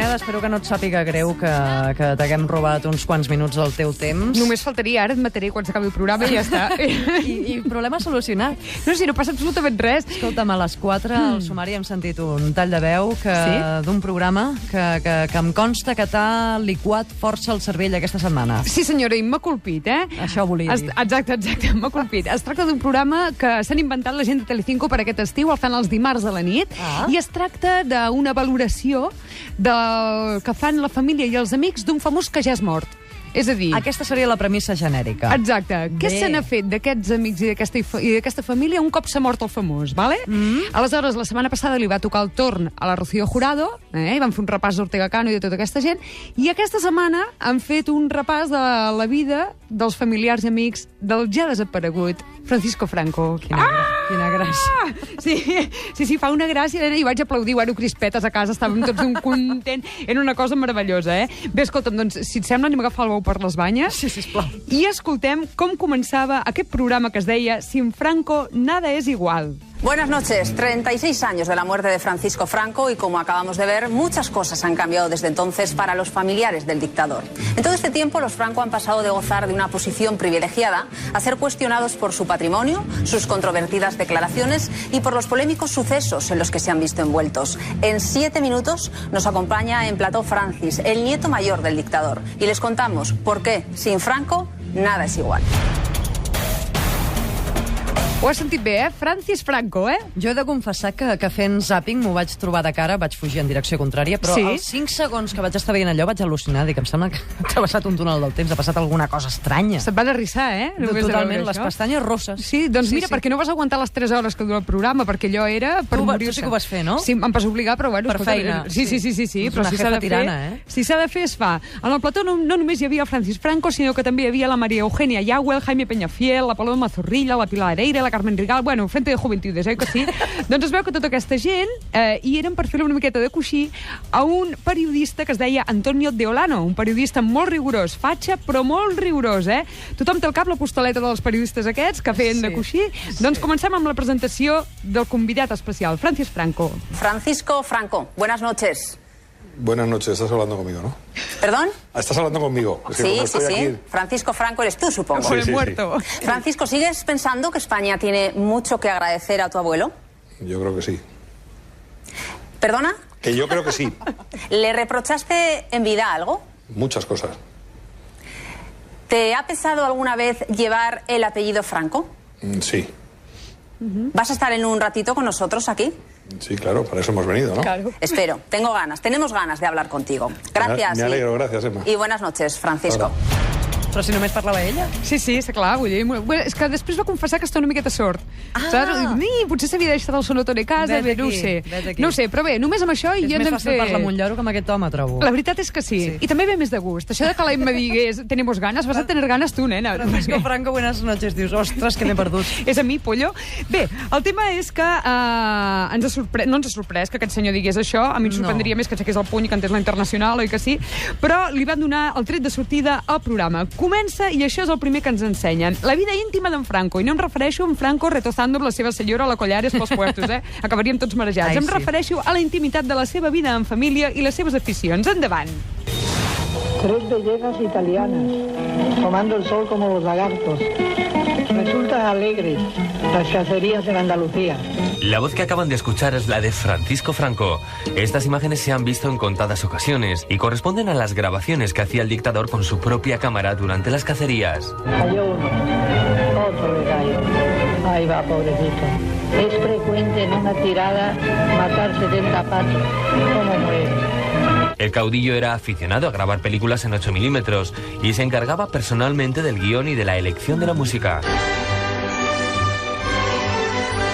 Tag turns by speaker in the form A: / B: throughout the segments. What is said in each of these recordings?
A: Cunyada, espero que no et sàpiga greu que t'haguem robat uns quants minuts del teu temps.
B: Només faltaria, ara et mataré quan s'acabi el programa i ja està.
A: I problema solucionat.
B: No, si no passa absolutament res.
A: Escolta'm, a les 4 al sumari hem sentit un tall de veu d'un programa que em consta que t'ha liquat força el cervell aquesta setmana.
B: Sí, senyora, i m'ha colpit,
A: Això volia dir.
B: Exacte, m'ha colpit. Es tracta d'un programa que s'han inventat la gent de Telecinco per aquest estiu, el fan els dimarts a la nit, i es tracta d'una valoració del que fan la família i els amics d'un famós que ja és mort. És a dir...
A: Aquesta seria la premissa genèrica.
B: Exacte. Què se n'ha fet d'aquests amics i d'aquesta família un cop s'ha mort el famós, vale? Aleshores, la setmana passada li va tocar el torn a la Rocío Jurado, i van fer un repàs d'Ortega Cano i de tota aquesta gent, i aquesta setmana han fet un repàs de la vida dels familiars i amics del ja desaparegut Francisco Franco.
A: Quina gràcia.
B: Sí, fa una gràcia, i vaig aplaudir, crispetes a casa, estàvem tots un content, era una cosa meravellosa, Bé, escolta'm, doncs, si et sembla, anem a agafar el bou per les banyes.
A: Sí, sisplau.
B: I escoltem com començava aquest programa que es deia Sin Franco nada es igual.
C: Buenas noches. 36 años de la muerte de Francisco Franco y, como acabamos de ver, muchas cosas han cambiado desde entonces para los familiares del dictador. En todo este tiempo, los Franco han pasado de gozar de una posición privilegiada a ser cuestionados por su patrimonio, sus controvertidas declaraciones y por los polémicos sucesos en los que se han visto envueltos. En 7 minutos nos acompaña en plató Francis, el nieto mayor del dictador, y les contamos por qué sin Franco nada es igual.
B: Ho has sentit bé, Francis Franco,
A: Jo he de confessar que fent zàping m'ho vaig trobar de cara, vaig fugir en direcció contrària, però els 5 segons que vaig estar veient allò vaig al·lucinar, dic, em sembla que ha travessat un túnel del temps, ha passat alguna cosa estranya.
B: Se't van arrissar,
A: Totalment, les pestanyes rosses.
B: Sí, doncs mira, perquè no vas aguantar les 3 hores que dura el programa, perquè allò era per morir-se.
A: Tu sí que ho vas fer, no?
B: Sí, em vas obligar, però bueno...
A: Per feina.
B: Sí, però
A: una jefa tirana,
B: si s'ha de fer, es fa. En el plató no només hi havia Francis Franco, sinó que també hi havia la María Eugenia Yagüe, el Jaime Peñafiel, la Paloma Zorrilla, la Pilar Areira, la Carmen Rigal, Frente de Juventudes, que sí? Doncs es veu que tota aquesta gent hi eren per fer una miqueta de coixí a un periodista que es deia Antonio de Olano, un periodista molt rigorós, fatxa, però molt rigorós, Tothom té al cap la postoleta dels periodistes aquests que feien de coixí. Doncs comencem amb la presentació del convidat especial, Francis Franco.
C: Francisco Franco, buenas noches.
D: Buenas noches, estás hablando conmigo, ¿no?
C: ¿Perdón?
D: Estás hablando conmigo. Es que
C: Sí.
D: aquí...
C: Francisco Franco eres tú, supongo.
D: Sí.
B: Muerto.
C: Francisco, ¿sigues pensando que España tiene mucho que agradecer a tu abuelo?
D: Yo creo que sí.
C: ¿Perdona?
D: Que yo creo que sí.
C: ¿Le reprochaste en vida algo?
D: Muchas cosas.
C: ¿Te ha pesado alguna vez llevar el apellido Franco?
D: Sí.
C: ¿Vas a estar en un ratito con nosotros aquí?
D: Sí, claro, para eso hemos venido, ¿no?
B: Claro.
C: Espero, tenemos ganas de hablar contigo. Gracias.
D: Me alegro, gracias, Emma.
C: Y buenas noches, Francisco.
D: Hola.
A: Però si només parlava ella.
B: Sí, és clar, vull dir... És que després va confessar que està una miqueta sord. Saps? Potser s'havia deixat el sonotone a casa, bé, no ho sé. No ho sé, però bé, només amb això
A: És
B: ja ens
A: més
B: hem
A: fàcil parlar amb un lloro que amb aquest home, trobo.
B: La veritat és que sí. I també ve més de gust. Això de que l'Emma digués tenemos ganas, vas a tener ganas tu, nena.
A: Francisco Franco, buenas noches, dius, ostres, que m'he perdut.
B: És a mi, pollo. Bé, el tema és que no ens ha sorprès que aquest senyor digués això. A mi em sorprendria més que aixequés el puny i cantés la Internacional, oi que sí? Però li van donar el tret de sortida al programa. Comença, i això és el primer que ens ensenyen, la vida íntima d'en Franco. I no em refereixo a en Franco retozando amb la seva senyora a la Collares pels puertos, Acabaríem tots marejats. Em refereixo a la intimitat de la seva vida en família i les seves aficions. Endavant.
E: 3 bellezas italianas, tomando el sol como los lagartos. Resultan alegres las cacerías en Andalucía.
F: La voz que acaban de escuchar es la de Francisco Franco. Estas imágenes se han visto en contadas ocasiones y corresponden a las grabaciones que hacía el dictador con su propia cámara durante las cacerías.
E: Cayó uno, otro le cayó. Ahí va, pobrecito. Es frecuente en una tirada matar 70 patos. ¿Cómo muere?
F: El caudillo era aficionado a grabar películas en 8 milímetros y se encargaba personalmente del guión y de la elección de la música.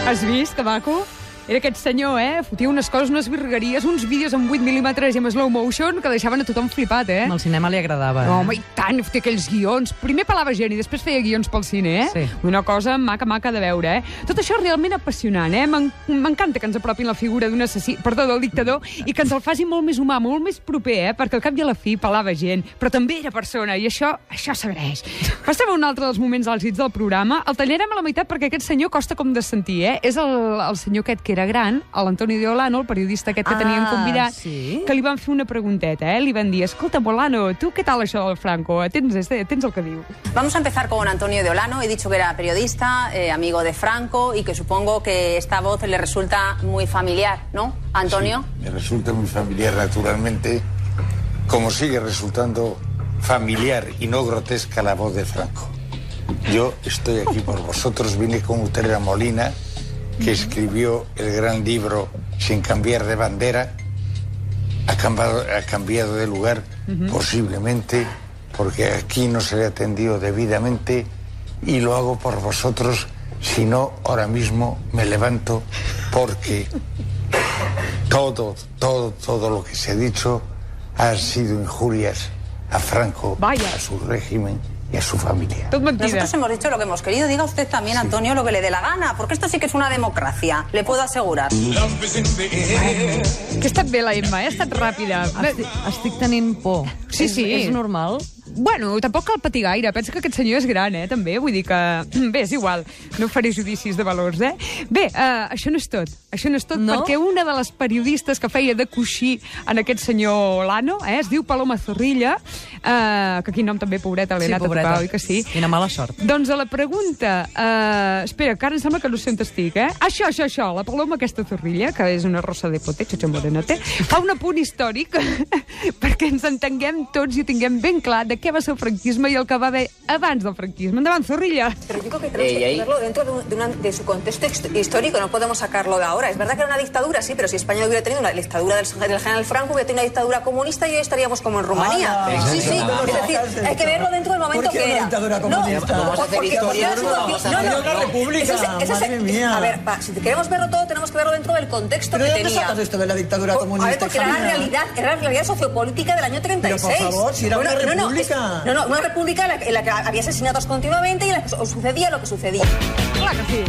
B: Has vist, que maco? Era aquest senyor, fotia unes coses, unes virgueries, uns vídeos amb 8 mil·límetres i amb slow motion que deixaven a tothom flipat,
A: Al cinema li agradava.
B: No, home, i tant, fotia aquells guions. Primer pelava gent i després feia guions pel cine,
A: Sí.
B: Una cosa maca de veure, Tot això és realment apassionant, M'encanta que ens apropin la figura d'un assassí, del dictador, i que ens el faci molt més humà, molt més proper, Perquè al cap i a la fi pelava gent, però també era persona, i això s'agraeix. Passem a un altre dels moments àlgids del programa. El tallarem a la meitat perquè aquest senyor costa com de sentir, És el senyor aquest que era gran, a l'Antonio de Olano, el periodista aquest que tenien convidat,
A: sí?
B: que li van fer una pregunteta, Li van dir, escolta, Olano, tu què tal això del Franco? Tens el que diu.
C: Vamos a empezar con Antonio de Olano. He dicho que era periodista, amigo de Franco, y que supongo que esta voz le resulta muy familiar, ¿no, Antonio?
G: Sí, me resulta muy familiar, naturalmente, como sigue resultando familiar y no grotesca la voz de Franco. Yo estoy aquí por vosotros, vine con Utrera Molina, que escribió el gran libro Sin cambiar de bandera. Ha cambiado de lugar, posiblemente, porque aquí no se le ha atendido debidamente, y lo hago por vosotros, si no, ahora mismo me levanto, porque todo lo que se ha dicho ha sido injurias a Franco, a su régimen y a su familia.
C: Nosotros hemos dicho lo que hemos querido. Diga usted también, Antonio, lo que le dé la gana, porque esto sí que es una democracia, le puedo asegurar.
B: Que ha estat bé, la Emma, ha estat ràpida.
A: Estic tenint por.
B: Sí.
A: És normal?
B: Bueno, tampoc cal patir gaire. Pensa que aquest senyor és gran, també. Vull dir que... Bé, és igual. No faré judicis de valors, Bé, això no és tot. Això no és tot, perquè una de les periodistes que feia de coixí en aquest senyor Olano, es diu Paloma Zorrilla, que quin nom també, pobreta, l'he anat a tocar, oi que sí?
A: Quina mala sort.
B: Doncs a la pregunta... espera, que ara em sembla que no sé on estic, Això, la Paloma aquesta Zorrilla, que és una rosa de pote, xotxa morenote, fa un apunt històric perquè ens entenguem tots i ho tinguem ben clar de què va ser el franquisme i el que va haver abans del franquisme. Endavant, Zorrilla.
C: Pero digo que tenemos que verlo dentro de su contexto histórico, no podemos sacarlo de ahora. Es verdad que era una dictadura, sí, pero si España hubiera tenido una dictadura del general Franco, hubiera tenido una dictadura comunista y hoy estaríamos como en Rumanía. Sí, es decir, hay que verlo dentro del momento que era.
H: ¿Por qué una dictadura comunista?
C: No, vamos a hacer historia.
H: No, una república, madre mía.
C: A ver, si queremos verlo todo, tenemos que verlo dentro del contexto que tenía.
H: ¿Pero de dónde sacas esto de la dictadura comunista?
C: A ver, porque era la realidad sociopolítica del año 36.
H: Pero, por favor, si era una república.
C: No, una república en la que había asesinatos continuamente y en la que sucedía lo que sucedía.
B: Clar que sí.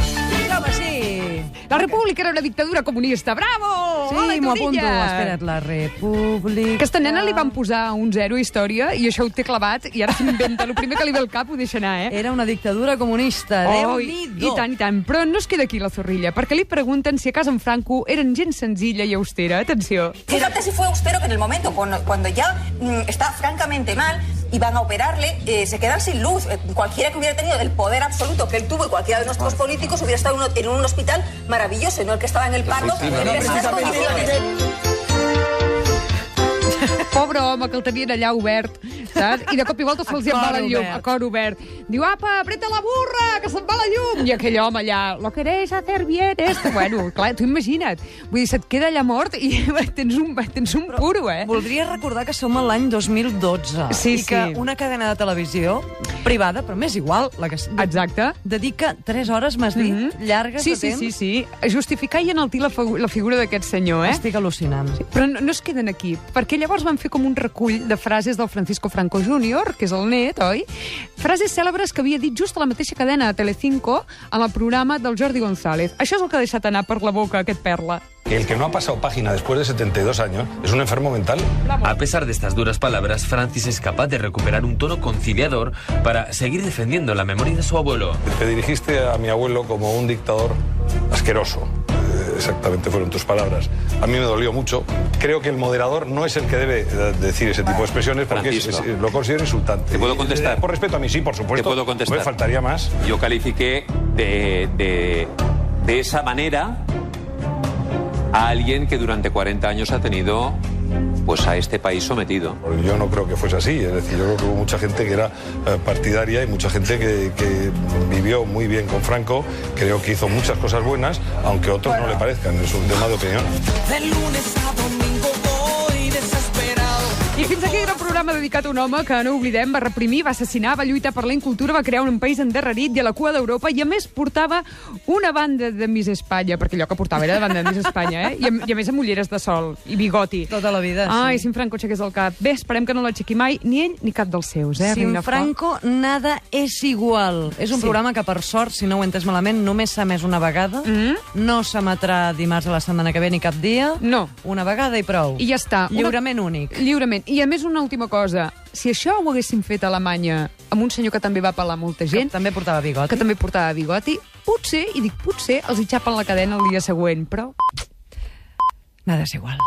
A: Home, sí.
B: La república era una dictadura comunista. Bravo!
A: Sí, m'ho apunto. Espera't, la república...
B: Aquesta nena li van posar un 0 a història i això ho té clavat i ara s'inventa. El primer que li ve al cap ho deixa anar,
A: Era una dictadura comunista. Déu-n'hi-do.
B: I tant. Però no es queda aquí la Zorrilla, perquè li pregunten si a casa en Franco eren gent senzilla i austera. Atenció.
C: Fíjate si fue austero que en el momento, cuando ya está francamente mal y van a operarle, se quedan sin luz. Cualquiera que hubiera tenido el poder absoluto que él tuvo y cualquiera de nuestros políticos hubiera estado en un hospital maravilloso, y no el que estaba en el Pardo, en esas condiciones.
B: Pobre home, que el tenien allà obert, saps? I de cop i volta se'ls en va la llum, a cor obert. Diu, apa, apreta la burra, que se'n va la llum! I aquell home allà, lo queréis hacer bien esto? Bueno, clar, tu imagina't. Vull dir, se't queda allà mort i tens un puro,
A: Voldria recordar que som a l'any 2012 i que una cadena de televisió privada, però m'és igual, la que
B: exacte,
A: dedica 3 hores, m'has dit, llargues de temps.
B: Sí. Justificar i enaltir la figura d'aquest senyor,
A: Estic al·lucinant.
B: Però no es queden aquí, perquè llavors van fer com un recull de frases del Francisco Franco Jr., que és el net, oi? Frases cèlebres que havia dit just a la mateixa cadena de Telecinco en el programa del Jordi González. Això és el que ha deixat anar per la boca aquest perla.
D: El que no ha pasado página después de 72 años es un enfermo mental.
F: A pesar de estas duras palabras, Francis es capaz de recuperar un tono conciliador para seguir defendiendo la memoria de su abuelo.
D: Te dirigiste a mi abuelo como un dictador asqueroso. Exactamente fueron tus palabras. A mí me dolió mucho. Creo que el moderador no es el que debe decir ese tipo de expresiones porque lo considero insultante.
I: ¿Te puedo contestar?
D: Por respeto a mí, sí, por supuesto.
I: ¿Te puedo contestar?
D: Me faltaría más.
I: Yo califiqué de esa manera a alguien que durante 40 años ha tenido pues a este país sometido.
D: Yo no creo que fuese así, es decir, yo creo que hubo mucha gente que era partidaria y mucha gente que vivió muy bien con Franco, creo que hizo muchas cosas buenas, aunque a otros no le parezcan, es un tema de opinión.
J: De lunes a domingo voy desesperado.
B: I fins aquí era un programa dedicat a un home que, no oblidem, va reprimir, va assassinar, va lluitar per la incultura, va crear un país endarrerit i a la cua d'Europa i, a més, portava una banda de Miss Espanya, perquè allò que portava era de banda de Miss Espanya, I a més amb ulleres de sol i bigoti.
A: Tota la vida, sí.
B: Ai, si en Franco aixequés el cap. Bé, esperem que no l'aixequi mai ni ell ni cap dels seus,
A: Sin Franco, nada és igual. És un programa que, per sort, si no ho he entès malament, només s'ha emès una vegada. No s'emetrà dimarts a la setmana que ve ni cap dia.
B: No.
A: Una vegada i prou.
B: I ja està.
A: Lliurament únic.
B: Lliurement. I, a més, una última cosa. Si això ho haguéssim fet a Alemanya amb un senyor que també va pelar molta gent.
A: Que també portava bigoti.
B: Que també portava bigoti. Potser, i dic potser, els hi xapen la cadena el dia següent, però... nada és igual.